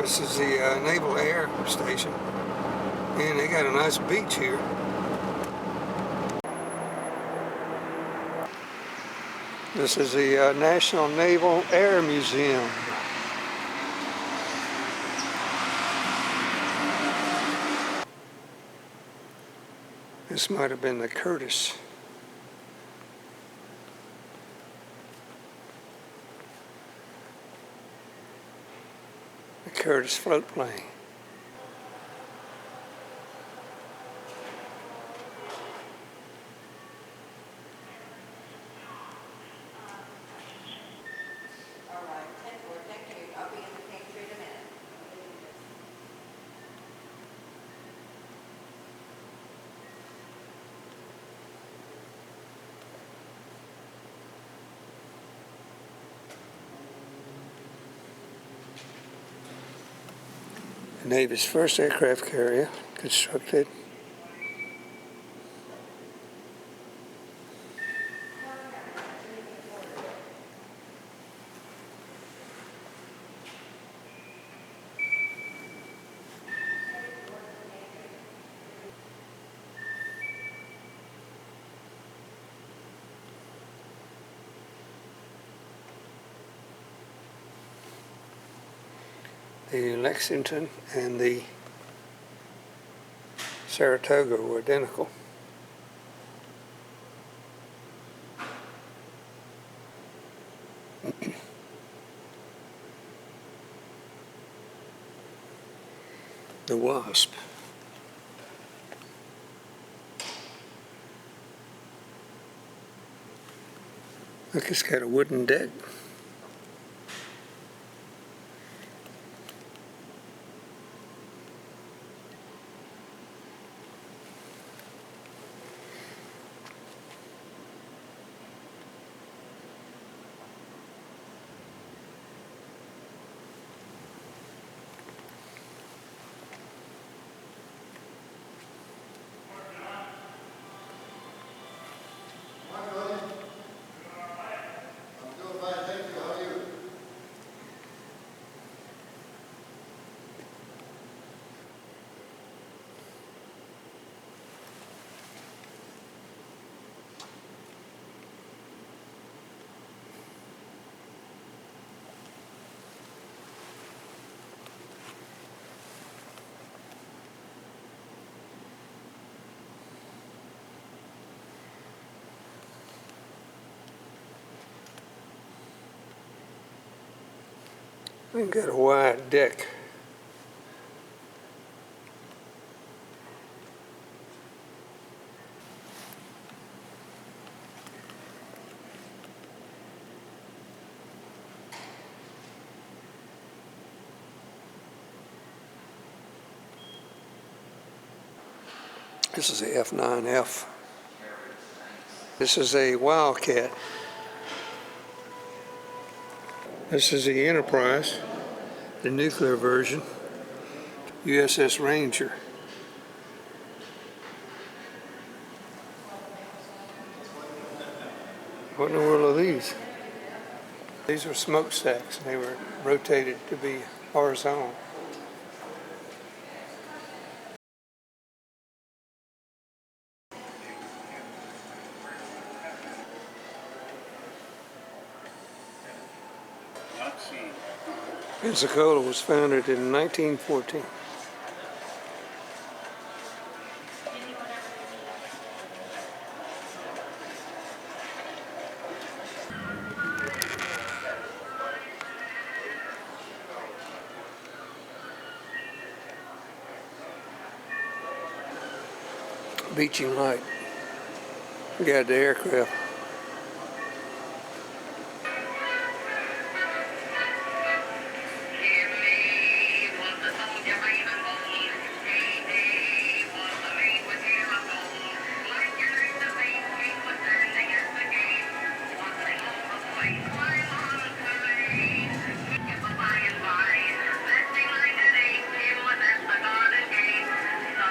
This is the Naval Air Station, and they got a nice beach here. This is the National Naval Air Museum. This might have been the Curtis. The Curtis float plane. The Navy's first aircraft carrier constructed. The Lexington and the Saratoga were identical. The Wasp. Look, it's got a wooden deck. We've got a wide deck. This is a F9F. This is a Wildcat. This is the Enterprise, the nuclear version, USS Ranger. What in the world are these? These were smokestacks, and they were rotated to be horizontal. Pensacola was founded in 1914. Beaching light. We got the aircraft.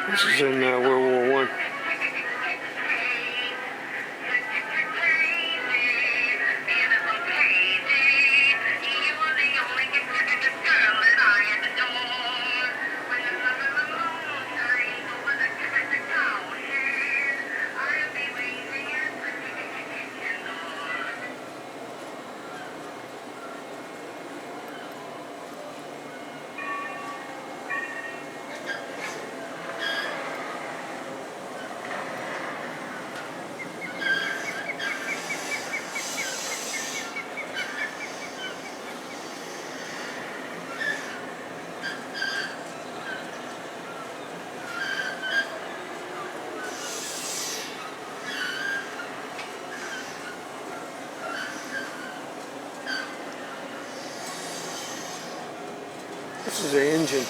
This is in World War I. This is the engine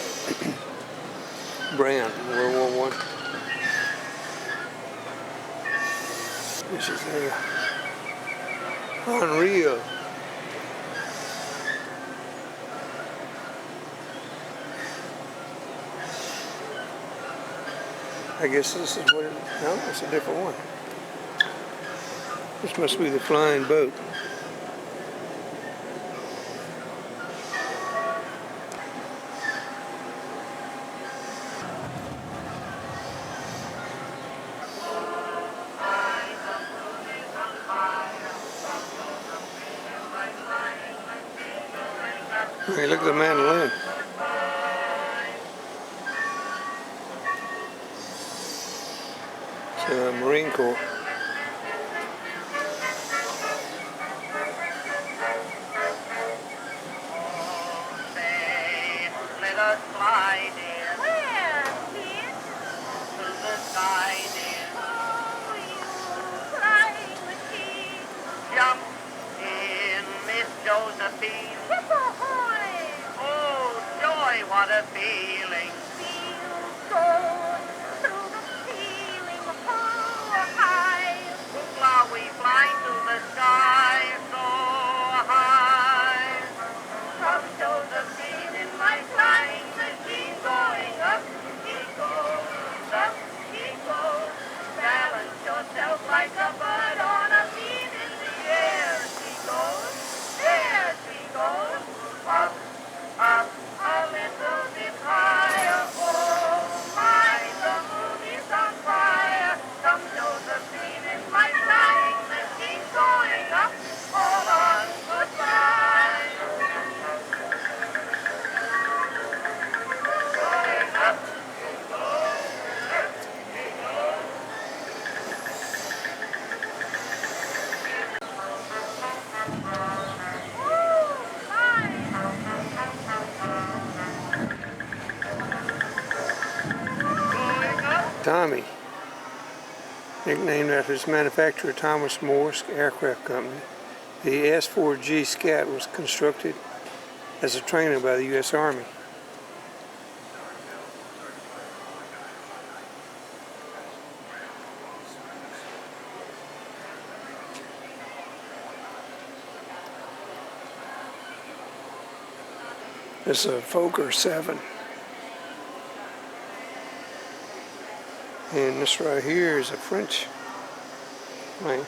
brand in World War I. This is unreal. I guess this is what it, no, it's a different one. This must be the flying boat. Hey, look at the mandolin. It's the Marine Corps. Let us fly, dear. Where, kid? To the sky, dear. Oh, you flying machine. Jump in, Miss Josephine. Yes, ahoy! Oh, joy, what a feeling. Feels good through the ceiling. Oh, high. Hoopla, we fly to the sky so high. Come, Josephine, in my flying machine, going up. She goes, up she goes. Balance yourself like a bird on a beam in the air. She goes, there she goes. Up, up, a little bit higher. Oh my, the moon is on fire. Come, Josephine, in my flying machine, going up. Hold on, goodbye. Tommy, nicknamed after its manufacturer Thomas Morse Aircraft Company, the S-4G Scat was constructed as a trainer by the U.S. Army. This is a Fokker 7. And this right here is a French plane.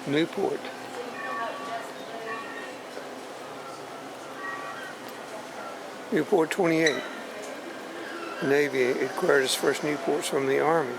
Newport. Newport 28. The Navy acquired its first Newports from the Army.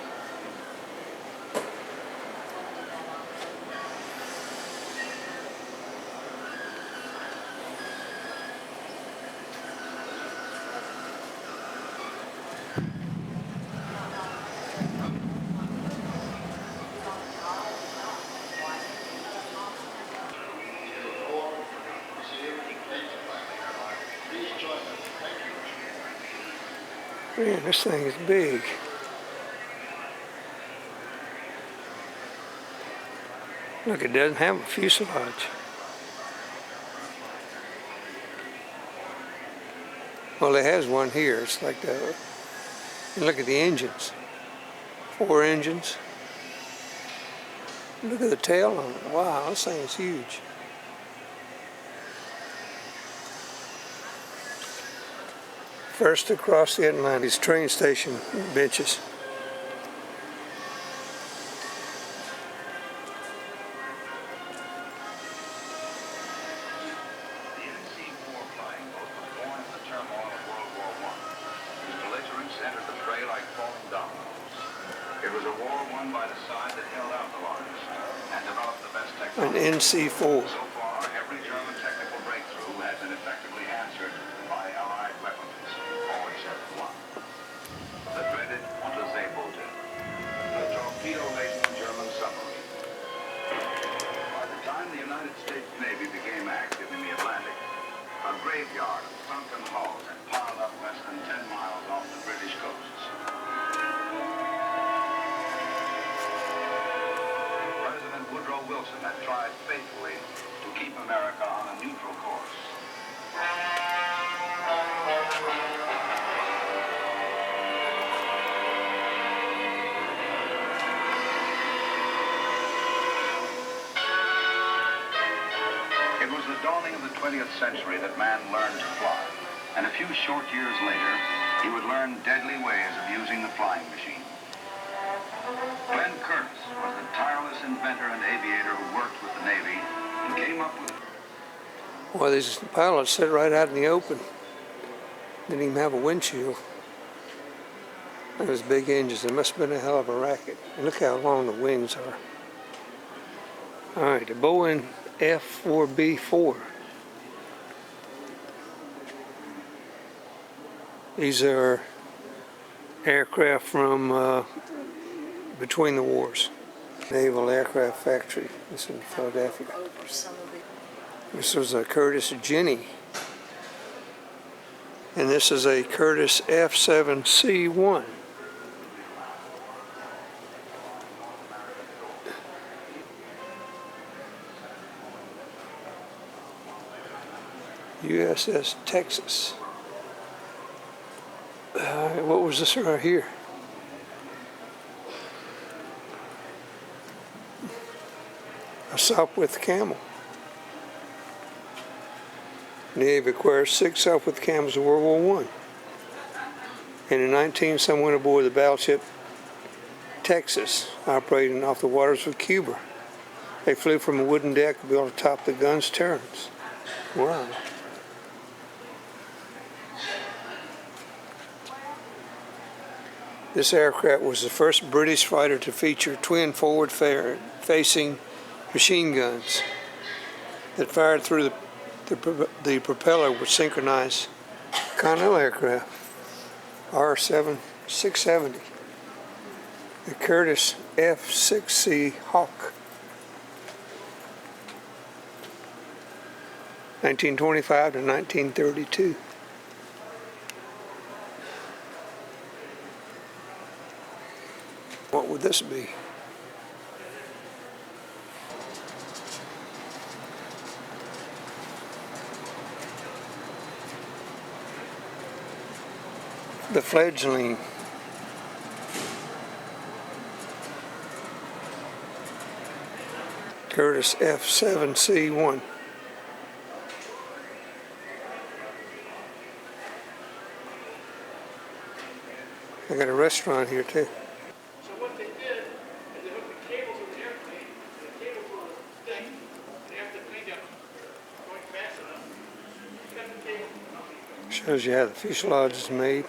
Man, this thing is big. Look, it doesn't have a fuselage. Well, it has one here. It's like the, and look at the engines. 4 engines. Look at the tail on it. Wow, this thing is huge. First across the Atlantic, these train station benches. The NC-4 flying boat was born in the turmoil of World War I. Its belligerents entered the fray like falling dominoes. It was a war won by the side that held out the longest and developed the best technology. An NC-4. So far, every German technical breakthrough has been effectively answered by Allied weapons, all except one. The dreaded Unterseeboote, the torpedo-laden German submarine. By the time the United States Navy became active in the Atlantic, a graveyard of sunken hulls had piled up less than 10 miles off the British beginning of the 20th century that man learned to fly. And a few short years later, he would learn deadly ways of using the flying machine. Glenn Curtis was the tireless inventor and aviator who worked with the Navy and came up with... Well, these pilots sit right out in the open. Didn't even have a windshield. Those big engines. It must have been a hell of a racket. And look how long the wings are. All right, the Boeing F-4B-4. These are aircraft from between the wars. Naval Aircraft Factory. This is in Philadelphia. This was a Curtis Jenny. And this is a Curtis F-7C1. USS Texas. What was this right here? A Sopwith Camel. The Navy acquired 6 Sopwith Camels in World War I. And in 19, some went aboard the battleship Texas, operating off the waters of Cuba. They flew from a wooden deck built atop the gun's turrets. Wow. This aircraft was the first British fighter to feature twin forward-facing machine guns that fired through the propeller with synchronized Continental aircraft, R-670, the Curtis F-6C Hawk, 1925 to 1932. What would this be? The fledgling. Curtis F-7C1. I got a restaurant here too. So what they did is they hooked the cables of the airplane, and the cables were thick, and after the plane got going fast enough, cut the cables from the company. Shows you how the fuselage is made.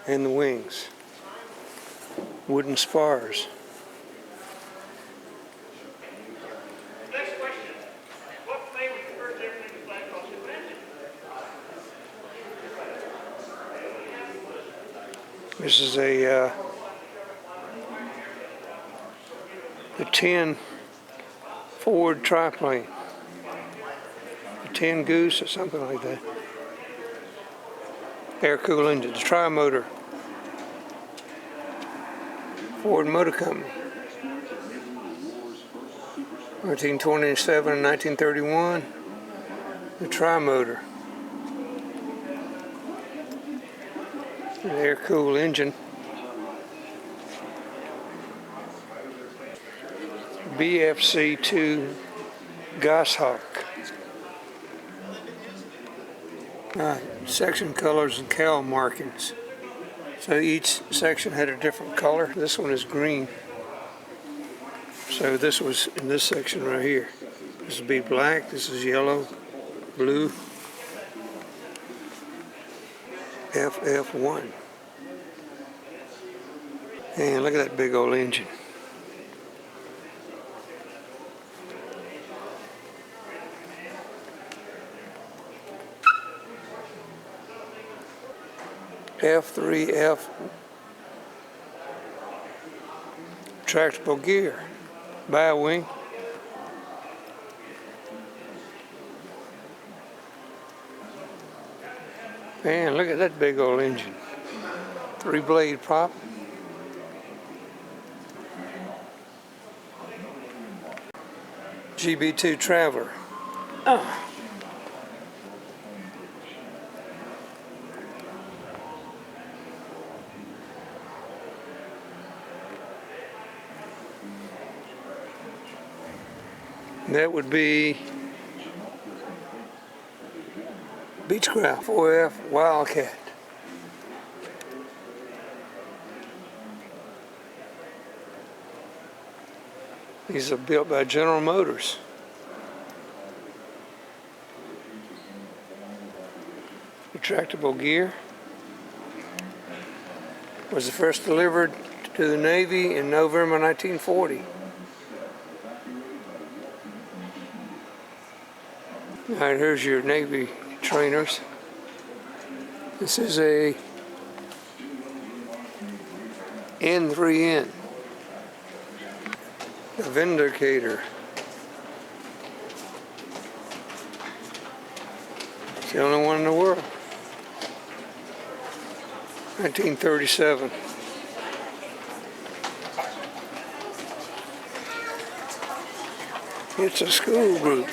And the wings. Wooden spars. Next question. What plane was the first airplane to fly across the Atlantic? This is a the 10 Ford triplane. The 10 Goose or something like that. Air-cooled engine, the tri-motor. Ford Motor Company. 1927 and 1931. The tri-motor. An air-cooled engine. BFC-2 Goshawk. Section colors and cowl markings. So each section had a different color. This one is green. So this was in this section right here. This would be black, this is yellow, blue. FF1. And look at that big old engine. F3F retractable gear, bow wing. Man, look at that big old engine. 3-blade prop. GB2 Traveler. Oh. That would be Beechcraft 4F Wildcat. These are built by General Motors. Retractable gear. Was first delivered to the Navy in November 1940. All right, here's your Navy trainers. This is a N3N, a Vindicator. It's the only one in the world. 1937. It's a school group.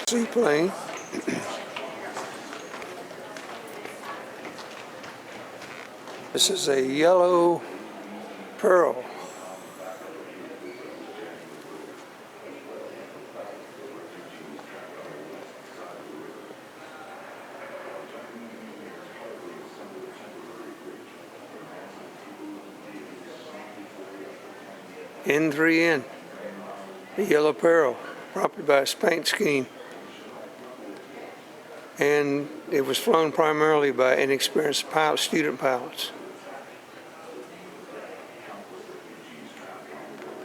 Seaplane. This is a yellow pearl. N3N, the yellow pearl, prompted by its paint scheme. And it was flown primarily by inexperienced student pilots.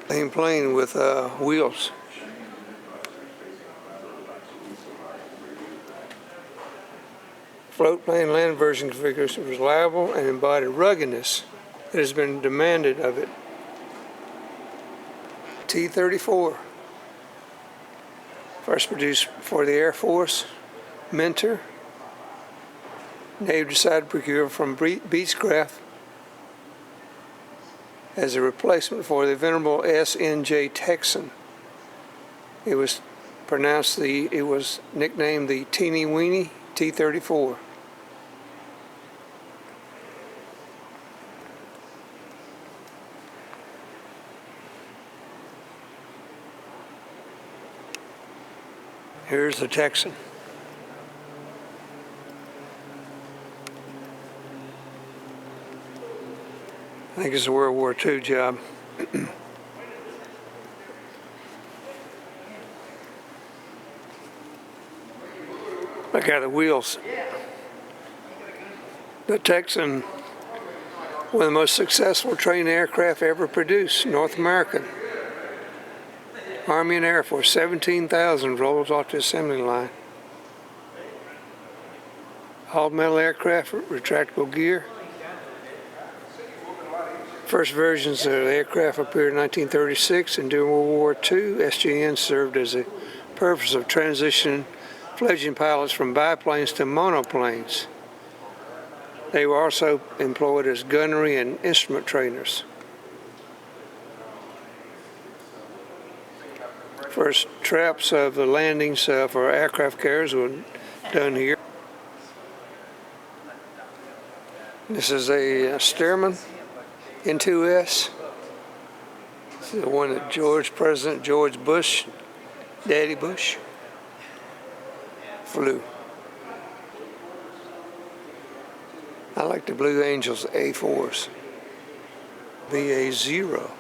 Same plane with wheels. Float plane land version configuration was reliable and embodied ruggedness that has been demanded of it. T-34, first produced for the Air Force. Mentor. Navy decided to procure from Beechcraft as a replacement for the venerable SNJ Texan. It was nicknamed the Teeny Weeny T-34. Here's the Texan. I think it's a World War II job. Look at the wheels. The Texan, one of the most successful trained aircraft ever produced, North American. Army and Air Force, 17,000 rolls off the assembly line. All metal aircraft, retractable gear. First versions of the aircraft appeared in 1936, and during World War II, SGN served as a purpose of transitioning fledgling pilots from biplanes to monoplanes. They were also employed as gunnery and instrument trainers. First traps of the landings for aircraft carriers were done here. This is a Stearman N2S. This is the one that President George Bush, Daddy Bush, flew. I like the Blue Angels A4s. BA0,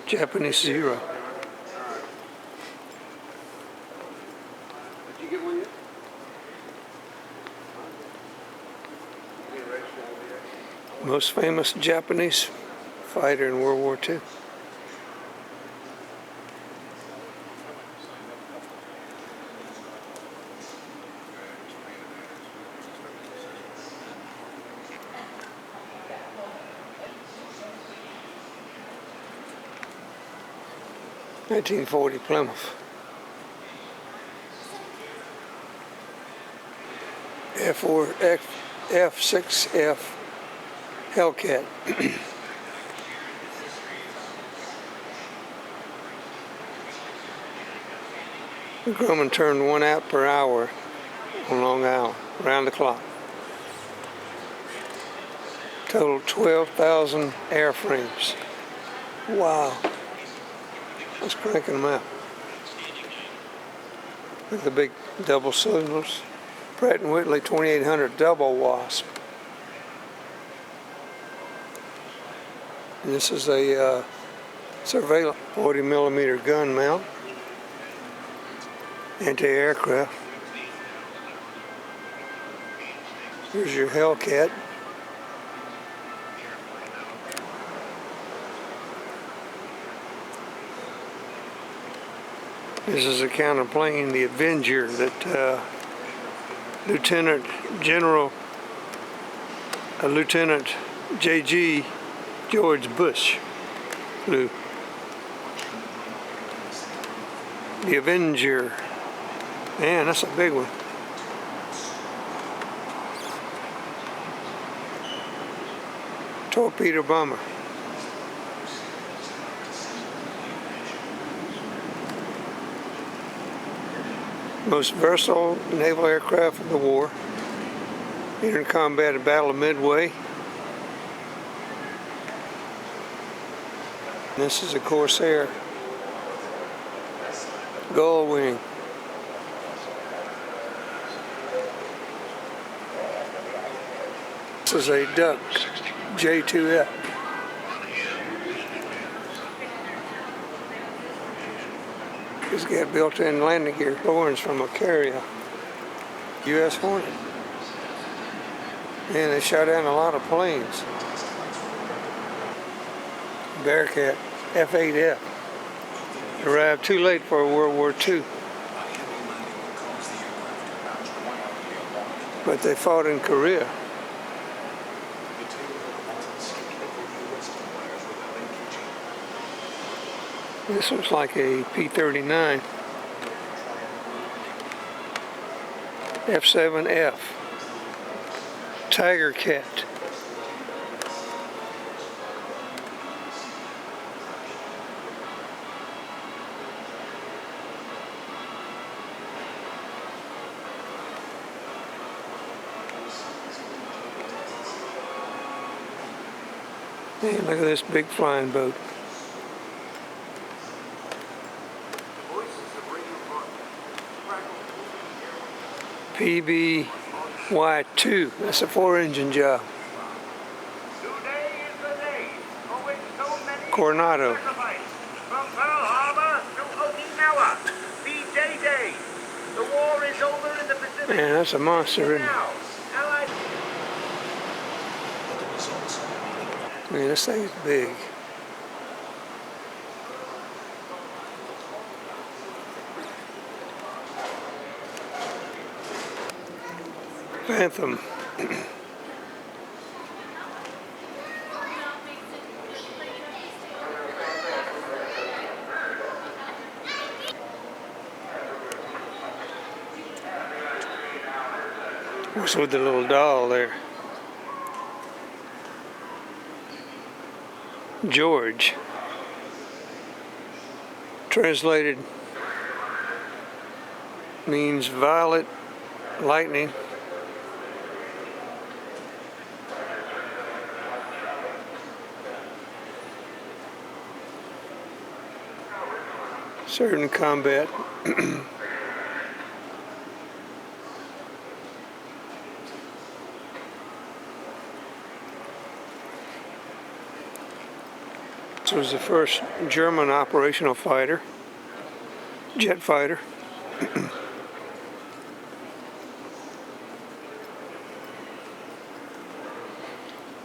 Japanese 0. Most famous Japanese fighter in World War II. (1940) Plymouth. F6F Hellcat. The Grumman turned 1 out per hour on Long Island, around the clock. Total 12,000 airframes. Wow. Let's cranking them out. Look at the big double cylinders. Pratt & Whitney 2800 double wasp. And this is a surveillance 40 millimeter gun mount. Anti-aircraft. Here's your Hellcat. This is a counterplane, the Avenger, that Lieutenant J.G. George Bush flew. The Avenger. Man, that's a big one. Torpedo bomber. Most versatile naval aircraft of the war. Entered combat at Battle of Midway. This is a Corsair Gull Wing. This is a Duck J2F. It's got built-in landing gear. Orange from a carrier. U.S. Hornet. Man, they shot down a lot of planes. Bearcat F-8F. Arrived too late for World War II. But they fought in Korea. This looks like a P-39. F-7F. Tiger Cat. Man, look at this big flying boat. PBY-2, that's a 4-engine job. Today is the day for which so many Coronado. sacrificed. From Pearl Harbor to Okinawa, VJ Day. The war is over in the Pacific. Man, that's a monster, isn't it? Now, Allied. Man, this thing's big. Phantom. What's with the little doll there? George. Translated means violet lightning. Served in combat. This was the first German operational fighter, jet fighter.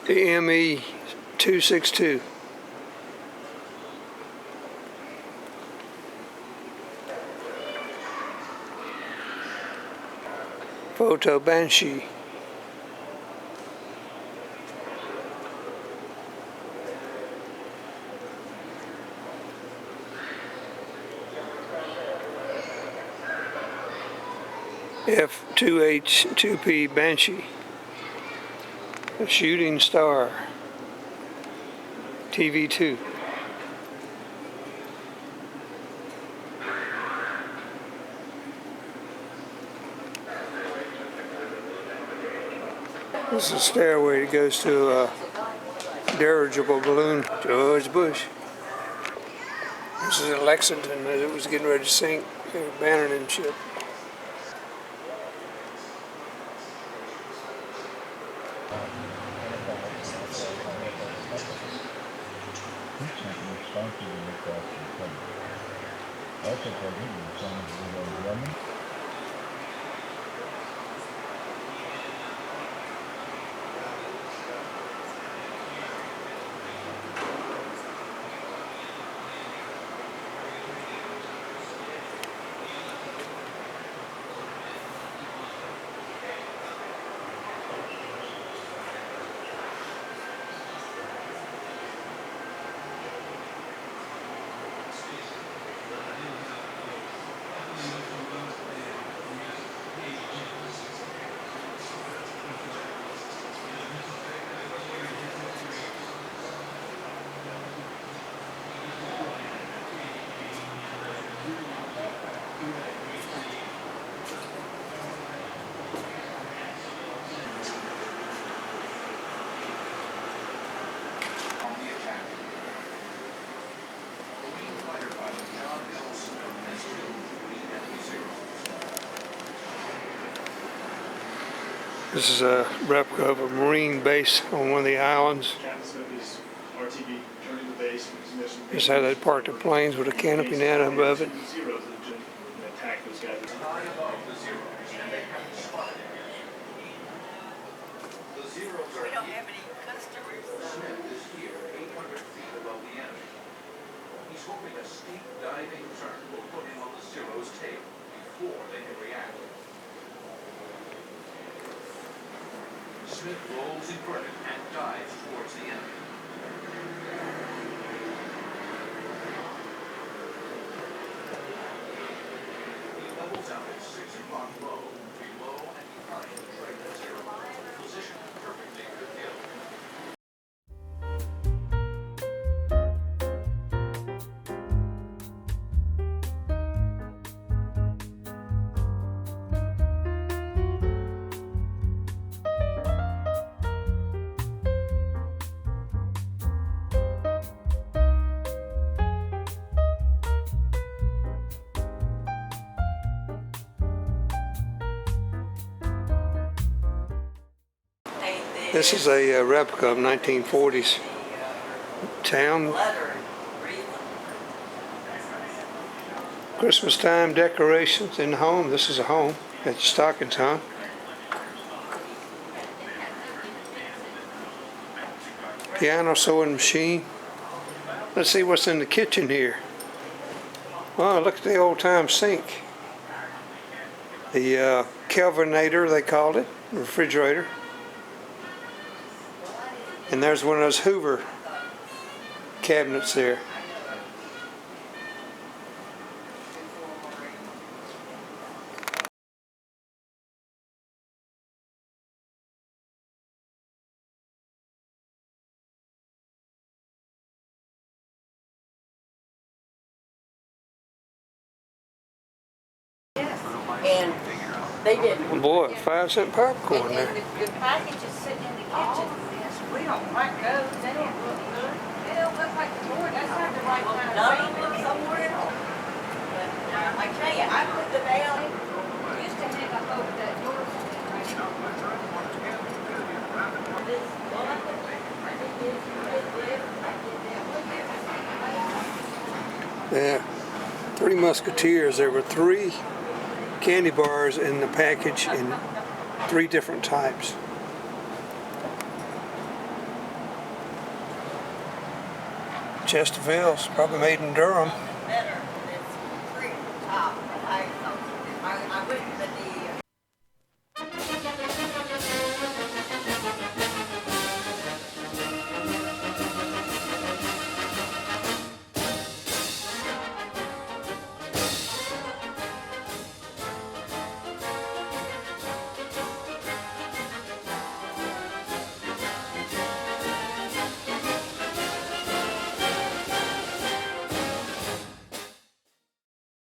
The ME-262. Photo Banshee. F2H2P Banshee. A Shooting Star. TV2. This is a stairway that goes to a dirigible balloon. George Bush. This is at Lexington as it was getting ready to sink. They were abandoning ship. This is a replica of a Marine base on one of the islands. This is how they parked the planes with a canopy net above it. We don't have any customers. This year, 800 feet above the enemy. He's hoping a steep diving turn will put him on the Zero's tail before they can react. Smith rolls inverted and dives towards the enemy. He levels out at 6 o'clock low, below and behind the Triton Zero. Positioned perfectly for kill. This is a replica of 1940s town. Christmas time decorations in the home. This is a home at the Stockings home. Piano sewing machine. Let's see what's in the kitchen here. Well, look at the old time sink. The Kelvinator, they called it, refrigerator. And there's one of those Hoover cabinets there. And they didn't. Boy, 5-cent popcorn there. And the package is sitting in the kitchen. We don't like those. They don't look good. They don't look like the board. That's not the right kind of thing. None look somewhere else. But I tell you, I put the nail in. Used to hang up over that door. This one, I did this, I did that. Yeah, 3 Musketeers. There were 3 candy bars in the package in 3 different types. Chesterfield's probably made in Durham. Better. It's free top. I wouldn't, but the